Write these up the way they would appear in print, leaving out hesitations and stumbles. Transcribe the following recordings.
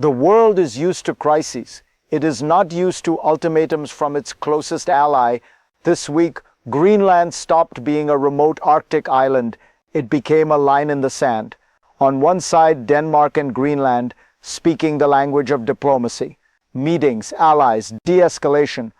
The world is used to crises. It is not used to ultimatums from its closest ally. This week, Greenland stopped being a remote Arctic island. It became a line in the sand. On one side, Denmark and Greenland, speaking the language of diplomacy, meetings, allies, de-escalation.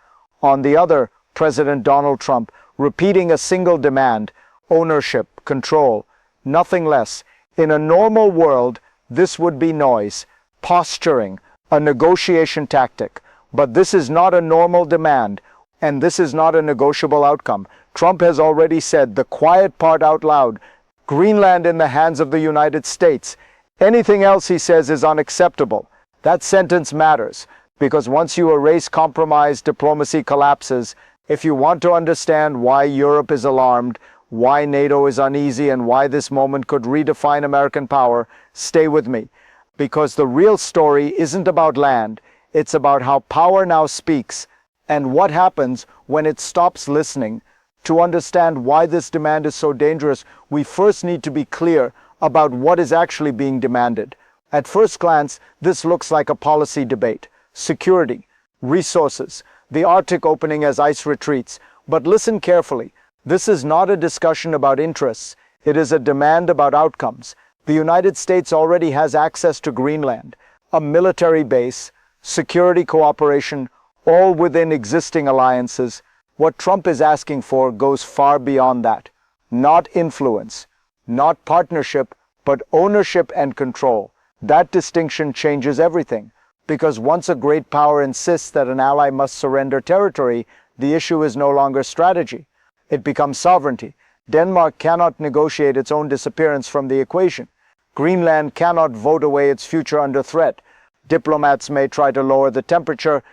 On the other, President Donald Trump, repeating a single demand: ownership, control, nothing less. In a normal world, this would be noise, posturing, a negotiation tactic. But this is not a normal demand, and this is not a negotiable outcome. Trump has already said the quiet part out loud: Greenland in the hands of the United States. Anything else he says is unacceptable. That sentence matters, because once you erase compromise, diplomacy collapses. If you want to understand why Europe is alarmed, why NATO is uneasy, and why this moment could redefine American power, stay with me. Because the real story isn't about land, it's about how power now speaks, and what happens when it stops listening. To understand why this demand is so dangerous, we first need to be clear about what is actually being demanded. At first glance, this looks like a policy debate. Security, resources, the Arctic opening as ice retreats. But listen carefully. This is not a discussion about interests. It is a demand about outcomes. The United States already has access to Greenland, a military base, security cooperation, all within existing alliances. What Trump is asking for goes far beyond that. Not influence, not partnership, but ownership and control. That distinction changes everything, because once a great power insists that an ally must surrender territory, the issue is no longer strategy. It becomes sovereignty. Denmark cannot negotiate its own disappearance from the equation. Greenland cannot vote away its future under threat. Diplomats may try to lower the temperature,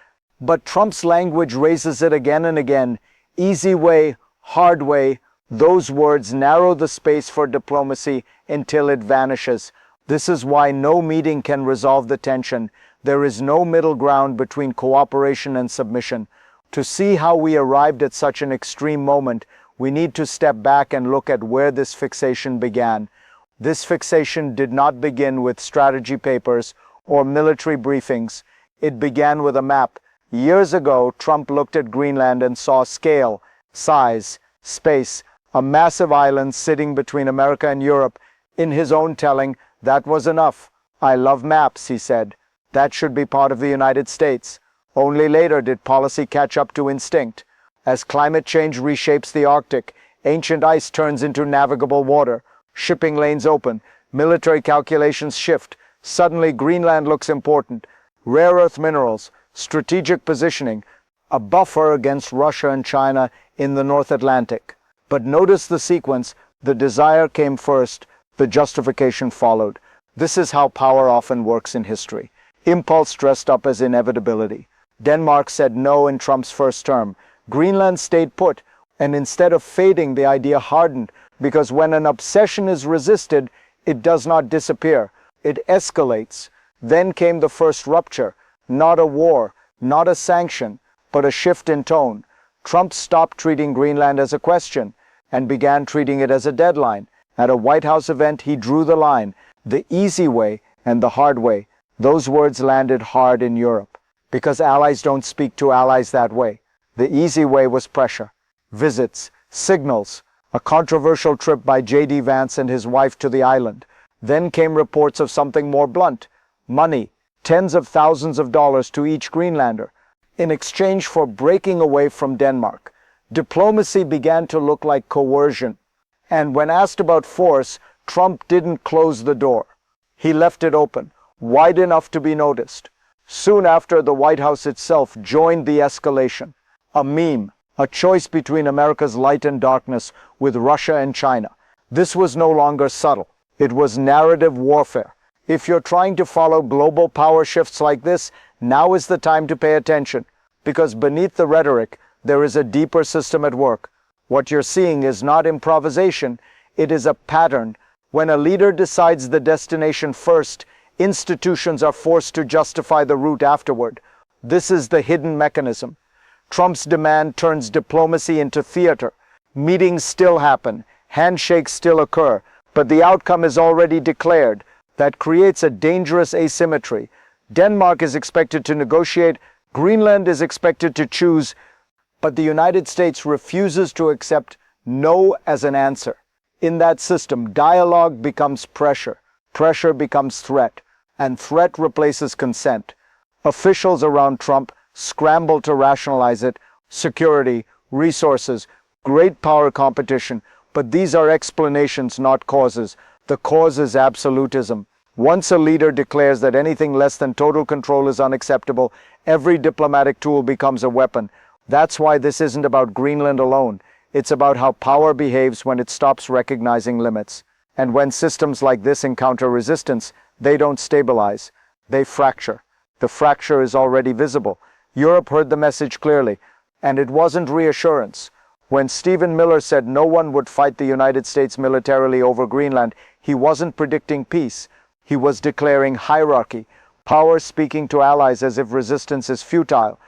but Trump's language raises it again and again. Easy way, hard way. Those words narrow the space for diplomacy until it vanishes. This is why no meeting can resolve the tension. There is no middle ground between cooperation and submission. To see how we arrived at such an extreme moment, we need to step back and look at where this fixation began. This fixation did not begin with strategy papers or military briefings. It began with a map. Years ago, Trump looked at Greenland and saw scale, size, space, a massive island sitting between America and Europe. In his own telling, that was enough. "I love maps," he said. "That should be part of the United States." Only later did policy catch up to instinct. As climate change reshapes the Arctic, ancient ice turns into navigable water, shipping lanes open, military calculations shift. Suddenly Greenland looks important. Rare earth minerals, strategic positioning, a buffer against Russia and China in the North Atlantic. But notice the sequence. The desire came first, the justification followed. This is how power often works in history. Impulse dressed up as inevitability. Denmark said no in Trump's first term. Greenland stayed put, and instead of fading, the idea hardened, because when an obsession is resisted, it does not disappear. It escalates. Then came the first rupture. Not a war, not a sanction, but a shift in tone. Trump stopped treating Greenland as a question and began treating it as a deadline. At a White House event, he drew the line: the easy way and the hard way. Those words landed hard in Europe, because allies don't speak to allies that way. The easy way was pressure, visits, signals, a controversial trip by J.D. Vance and his wife to the island. Then came reports of something more blunt: money, tens of thousands of dollars to each Greenlander, in exchange for breaking away from Denmark. Diplomacy began to look like coercion. And when asked about force, Trump didn't close the door. He left it open, wide enough to be noticed. Soon after, the White House itself joined the escalation. A meme, a choice between America's light and darkness with Russia and China. This was no longer subtle. It was narrative warfare. If you're trying to follow global power shifts like this, now is the time to pay attention, because beneath the rhetoric, there is a deeper system at work. What you're seeing is not improvisation, it is a pattern. When a leader decides the destination first, institutions are forced to justify the route afterward. This is the hidden mechanism. Trump's demand turns diplomacy into theater. Meetings still happen, handshakes still occur, but the outcome is already declared. That creates a dangerous asymmetry. Denmark is expected to negotiate. Greenland is expected to choose. But the United States refuses to accept no as an answer. In that system, dialogue becomes pressure. Pressure becomes threat. And threat replaces consent. Officials around Trump scramble to rationalize it. Security, resources, great power competition. But these are explanations, not causes. The cause is absolutism. Once a leader declares that anything less than total control is unacceptable, every diplomatic tool becomes a weapon. That's why this isn't about Greenland alone. It's about how power behaves when it stops recognizing limits. And when systems like this encounter resistance, they don't stabilize. They fracture. The fracture is already visible. Europe heard the message clearly, and it wasn't reassurance. When Stephen Miller said no one would fight the United States militarily over Greenland, he wasn't predicting peace. He was declaring hierarchy, power speaking to allies as if resistance is futile.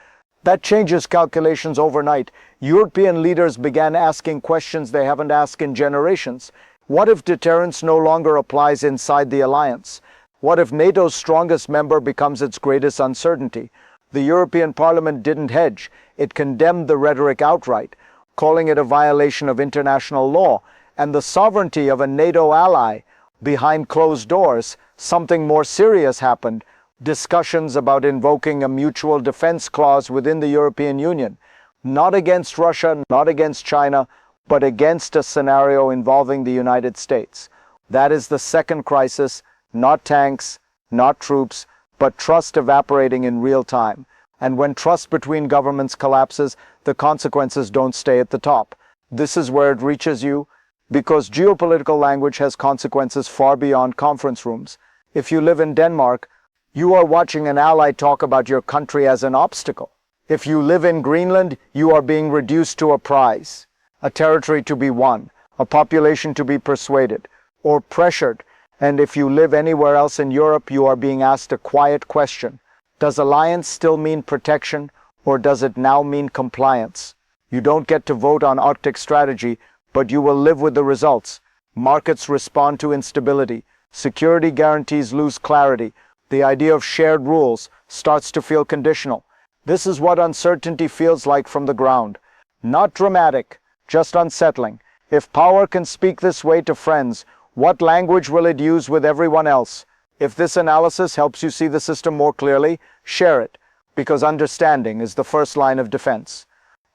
That changes calculations overnight. European leaders began asking questions they haven't asked in generations. What if deterrence no longer applies inside the alliance? What if NATO's strongest member becomes its greatest uncertainty? The European Parliament didn't hedge. It condemned the rhetoric outright, calling it a violation of international law and the sovereignty of a NATO ally. Behind closed doors, something more serious happened. Discussions about invoking a mutual defense clause within the European Union, not against Russia, not against China, but against a scenario involving the United States. That is the second crisis, not tanks, not troops, but trust evaporating in real time. And when trust between governments collapses, the consequences don't stay at the top. This is where it reaches you, because geopolitical language has consequences far beyond conference rooms. If you live in Denmark, you are watching an ally talk about your country as an obstacle. If you live in Greenland, you are being reduced to a prize, a territory to be won, a population to be persuaded, or pressured. And if you live anywhere else in Europe, you are being asked a quiet question. Does alliance still mean protection, or does it now mean compliance? You don't get to vote on Arctic strategy, but you will live with the results. Markets respond to instability. Security guarantees lose clarity. The idea of shared rules starts to feel conditional. This is what uncertainty feels like from the ground. Not dramatic, just unsettling. If power can speak this way to friends, what language will it use with everyone else? If this analysis helps you see the system more clearly, share it, because understanding is the first line of defense.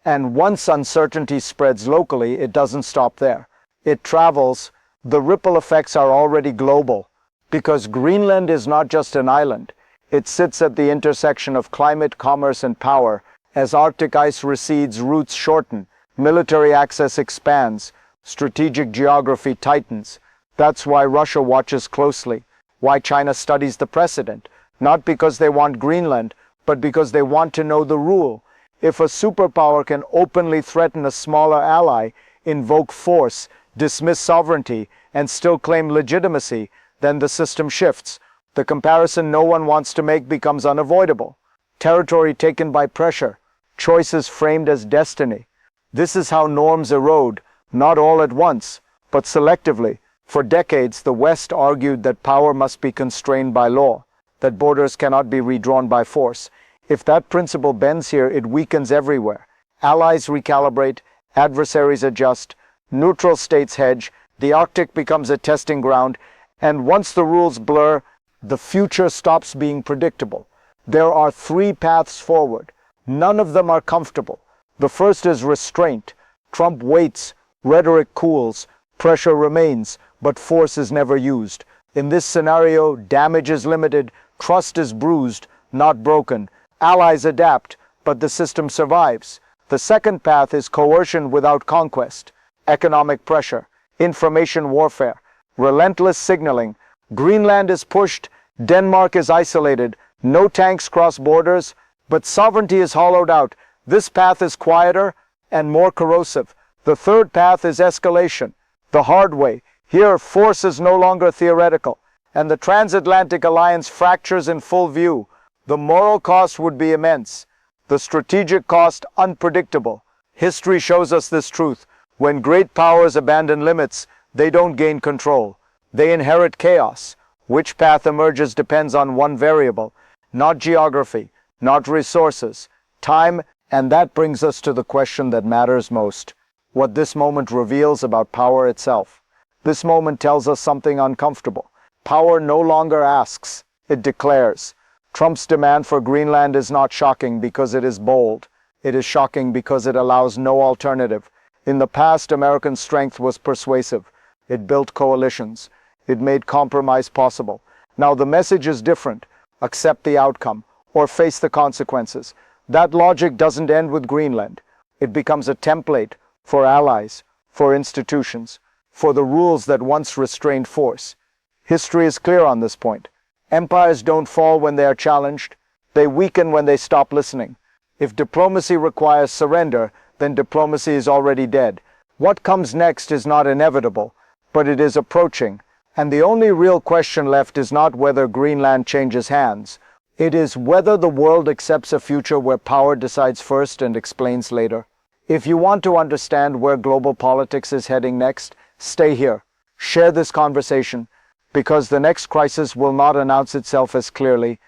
And once uncertainty spreads locally, it doesn't stop there. It travels. The ripple effects are already global. Because Greenland is not just an island. It sits at the intersection of climate, commerce, and power. As Arctic ice recedes, routes shorten, military access expands, strategic geography tightens. That's why Russia watches closely, why China studies the precedent, not because they want Greenland, but because they want to know the rule. If a superpower can openly threaten a smaller ally, invoke force, dismiss sovereignty, and still claim legitimacy, then the system shifts. The comparison no one wants to make becomes unavoidable. Territory taken by pressure, choices framed as destiny. This is how norms erode, not all at once, but selectively. For decades, the West argued that power must be constrained by law, that borders cannot be redrawn by force. If that principle bends here, it weakens everywhere. Allies recalibrate, adversaries adjust, neutral states hedge, the Arctic becomes a testing ground, and once the rules blur, the future stops being predictable. There are three paths forward. None of them are comfortable. The first is restraint. Trump waits, rhetoric cools, pressure remains, but force is never used. In this scenario, damage is limited, trust is bruised, not broken. Allies adapt, but the system survives. The second path is coercion without conquest. Economic pressure, information warfare, relentless signaling. Greenland is pushed, Denmark is isolated, no tanks cross borders, but sovereignty is hollowed out. This path is quieter and more corrosive. The third path is escalation, the hard way. Here, force is no longer theoretical, and the transatlantic alliance fractures in full view. The moral cost would be immense, the strategic cost unpredictable. History shows us this truth. When great powers abandon limits, they don't gain control. They inherit chaos. Which path emerges depends on one variable. not geography, not resources, time, and that brings us to the question that matters most, what this moment reveals about power itself. This moment tells us something uncomfortable. Power no longer asks, it declares. Trump's demand for Greenland is not shocking because it is bold. It is shocking because it allows no alternative. In the past, American strength was persuasive. It built coalitions. It made compromise possible. Now the message is different. Accept the outcome or face the consequences. That logic doesn't end with Greenland. It becomes a template for allies, for institutions, for the rules that once restrained force. History is clear on this point. Empires don't fall when they are challenged. They weaken when they stop listening. If diplomacy requires surrender, then diplomacy is already dead. What comes next is not inevitable, but it is approaching. And the only real question left is not whether Greenland changes hands. It is whether the world accepts a future where power decides first and explains later. If you want to understand where global politics is heading next, stay here. Share this conversation, because the next crisis will not announce itself as clearly,